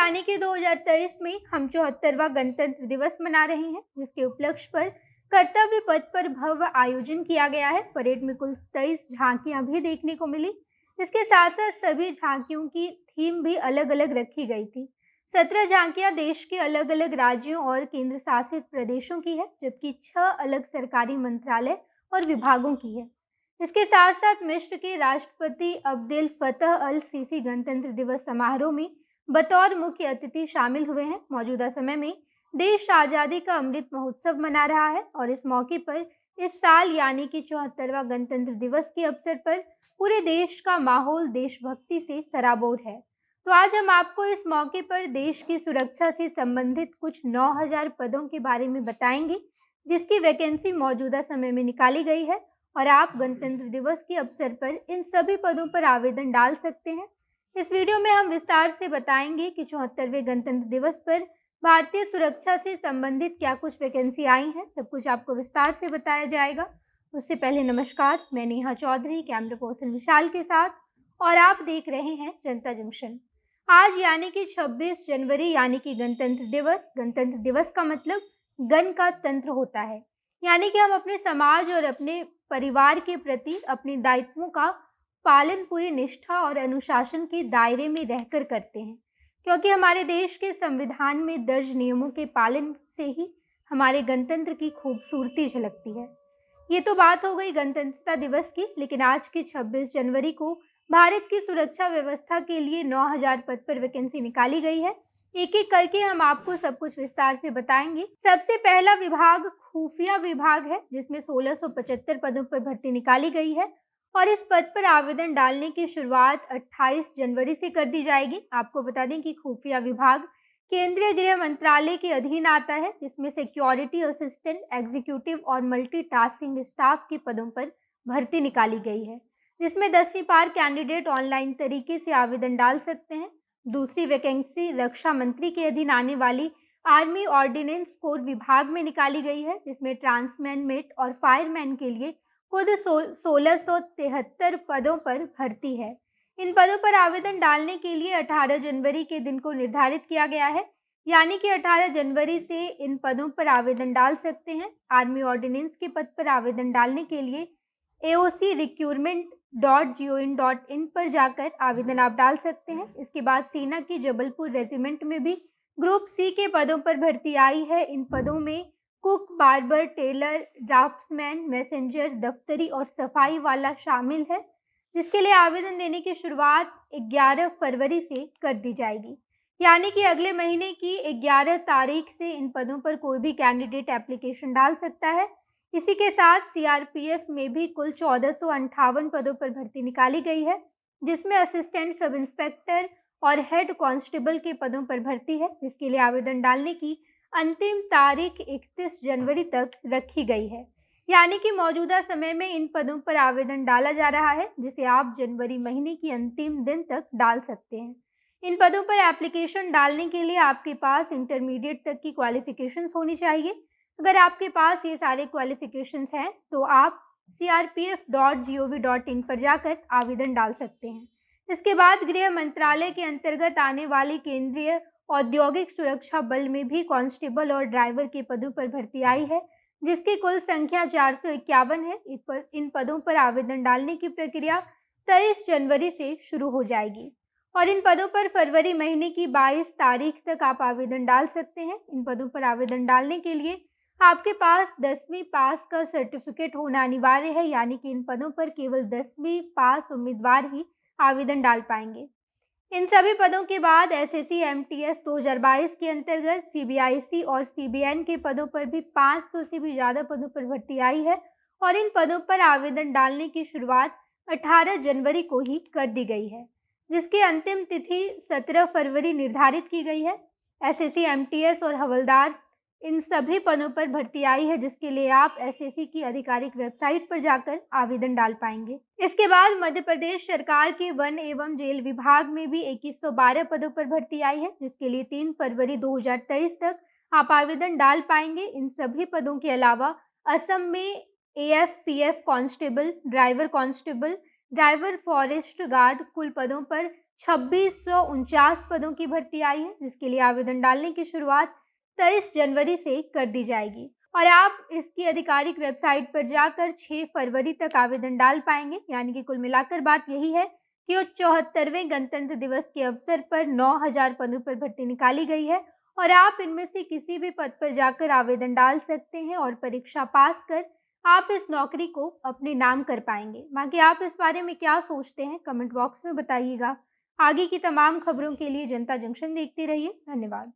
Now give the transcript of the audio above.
यानी कि 2023 में हम 74वां गणतंत्र दिवस मना रहे हैं, जिसके उपलक्ष्य पर कर्तव्य पथ पर भव्य आयोजन किया गया है। परेड में कुल 23 झांकियां भी देखने को मिली। इसके साथ साथ सभी झांकियों की थीम भी अलग अलग रखी गई थी। 17 झांकियां देश के अलग अलग राज्यों और केंद्र शासित प्रदेशों की है, जबकि 6 अलग सरकारी मंत्रालय और विभागों की है। इसके साथ साथ मिस्र के राष्ट्रपति अब्देल फतह अल सीसी गणतंत्र दिवस समारोह में बतौर मुख्य अतिथि शामिल हुए हैं। मौजूदा समय में देश आज़ादी का अमृत महोत्सव मना रहा है और इस मौके पर इस साल यानी कि 74वां गणतंत्र दिवस के अवसर पर पूरे देश का माहौल देशभक्ति से सराबोर है। तो आज हम आपको इस मौके पर देश की सुरक्षा से संबंधित कुछ 9000 पदों के बारे में बताएंगे, जिसकी वैकेंसी मौजूदा समय में निकाली गई है और आप गणतंत्र दिवस के अवसर पर इन सभी पदों पर आवेदन डाल सकते हैं। इस वीडियो में हम विस्तार से बताएंगे कि 74वें गणतंत्र दिवस पर भारतीय सुरक्षा से संबंधित क्या कुछ वैकेंसी आई हैं। सब कुछ आपको विस्तार से बताया जाएगा। उससे पहले नमस्कार, मैं नेहा चौधरी कैमरा पर्सन विशाल के साथ और आप देख रहे हैं जनता जंक्शन। आज यानी कि 26 जनवरी यानी कि गणतंत्र दिवस। गणतंत्र दिवस का मतलब गण का तंत्र होता है, यानी कि हम अपने समाज और अपने परिवार के प्रति अपने दायित्वों का पालन पूरी निष्ठा और अनुशासन के दायरे में रहकर करते हैं, क्योंकि हमारे देश के संविधान में दर्ज नियमों के पालन से ही हमारे गणतंत्र की खूबसूरती झलकती है। ये तो बात हो गई गणतंत्रता दिवस की, लेकिन आज की 26 जनवरी को भारत की सुरक्षा व्यवस्था के लिए 9000 पद पर वैकेंसी निकाली गई है। एक एक करके हम आपको सब कुछ विस्तार से बताएंगे। सबसे पहला विभाग खुफिया विभाग है, जिसमें 1675 पदों पर भर्ती निकाली गई है और इस पद पर आवेदन डालने की शुरुआत 28 जनवरी से कर दी जाएगी। आपको बता दें कि खुफिया विभाग केंद्रीय गृह मंत्रालय के अधीन आता है, जिसमें सिक्योरिटी असिस्टेंट, एग्जीक्यूटिव और मल्टीटास्किंग स्टाफ के पदों पर भर्ती निकाली गई है, जिसमें 10वीं पार कैंडिडेट ऑनलाइन तरीके से आवेदन डाल सकते हैं। दूसरी वैकेंसी रक्षा मंत्री के अधीन आने वाली आर्मी ऑर्डिनेंस कोर विभाग में निकाली गई है, जिसमें ट्रांसमैन, मेट और फायरमैन के लिए खुद 1673 पदों पर भर्ती है। इन पदों पर आवेदन डालने के लिए 18 जनवरी के दिन को निर्धारित किया गया है, यानी कि 18 जनवरी से इन पदों पर आवेदन डाल सकते हैं। आर्मी ऑर्डिनेंस के पद पर आवेदन डालने के लिए aocrecruitment.gov.in पर जाकर आवेदन आप डाल सकते हैं। इसके बाद सेना की जबलपुर रेजिमेंट में भी ग्रुप सी के पदों पर भर्ती आई है। इन पदों में cook, barber, tailor, draughtsman, messenger, दफ्तरी और सफाई वाला शामिल है, जिसके लिए आवेदन देने की शुरुआत 11 फरवरी से कर दी जाएगी, यानी कि अगले महीने की 11 तारीख से इन पदों पर कोई भी कैंडिडेट एप्लीकेशन डाल सकता है। इसी के साथ सीआरपीएफ में भी कुल 1458 पदों पर भर्ती निकाली गई है, जिसमें असिस्टेंट सब इंस्पेक्टर और हेड कांस्टेबल के पदों पर भर्ती है, जिसके लिए आवेदन डालने की अंतिम तारीख 31 जनवरी तक रखी गई है। यानी कि मौजूदा समय में इन पदों पर आवेदन डाला जा रहा है, जिसे आप जनवरी महीने की अंतिम दिन तक डाल सकते हैं। इन पदों पर एप्लीकेशन डालने के लिए आपके पास इंटरमीडिएट तक की क्वालिफिकेशंस होनी चाहिए। अगर आपके पास ये सारे क्वालिफिकेशंस हैं तो आप crpf.gov.in पर जाकर आवेदन डाल सकते हैं। इसके बाद गृह मंत्रालय के अंतर्गत आने वाली केंद्रीय औद्योगिक सुरक्षा बल में भी कांस्टेबल और ड्राइवर के पदों पर भर्ती आई है, जिसकी कुल संख्या 451 है। इन पदों पर आवेदन डालने की प्रक्रिया 23 जनवरी से शुरू हो जाएगी और इन पदों पर फरवरी महीने की 22 तारीख तक आप आवेदन डाल सकते हैं। इन पदों पर आवेदन डालने के लिए आपके पास 10वीं पास का सर्टिफिकेट होना अनिवार्य है, यानी कि इन पदों पर केवल 10वीं पास उम्मीदवार ही आवेदन डाल पाएंगे। इन सभी पदों के बाद एसएससी एमटीएस 2022 के अंतर्गत सीबीआईसी और सीबीएन के पदों पर भी 500 से भी ज़्यादा पदों पर भर्ती आई है और इन पदों पर आवेदन डालने की शुरुआत 18 जनवरी को ही कर दी गई है, जिसकी अंतिम तिथि 17 फरवरी निर्धारित की गई है। एसएससी एमटीएस और हवलदार इन सभी पदों पर भर्ती आई है, जिसके लिए आप एसएससी की आधिकारिक वेबसाइट पर जाकर आवेदन डाल पाएंगे। इसके बाद मध्य प्रदेश सरकार के वन एवं जेल विभाग में भी 2112 पदों पर भर्ती आई है, जिसके लिए 3 फरवरी 2023 तक आप आवेदन डाल पाएंगे। इन सभी पदों के अलावा असम में एएफपीएफ कांस्टेबल, ड्राइवर फॉरेस्ट गार्ड कुल पदों पर 2649 पदों की भर्ती आई है, जिसके लिए आवेदन डालने की शुरुआत 23 जनवरी से कर दी जाएगी और आप इसकी आधिकारिक वेबसाइट पर जाकर 6 फरवरी तक आवेदन डाल पाएंगे। यानी कि कुल मिलाकर बात यही है कि 74वें गणतंत्र दिवस के अवसर पर 9000 पदों पर भर्ती निकाली गई है और आप इनमें से किसी भी पद पर जाकर आवेदन डाल सकते हैं और परीक्षा पास कर आप इस नौकरी को अपने नाम कर पाएंगे। बाकी आप इस बारे में क्या सोचते हैं, कमेंट बॉक्स में बताइएगा। आगे की तमाम खबरों के लिए जनता जंक्शन देखते रहिए। धन्यवाद।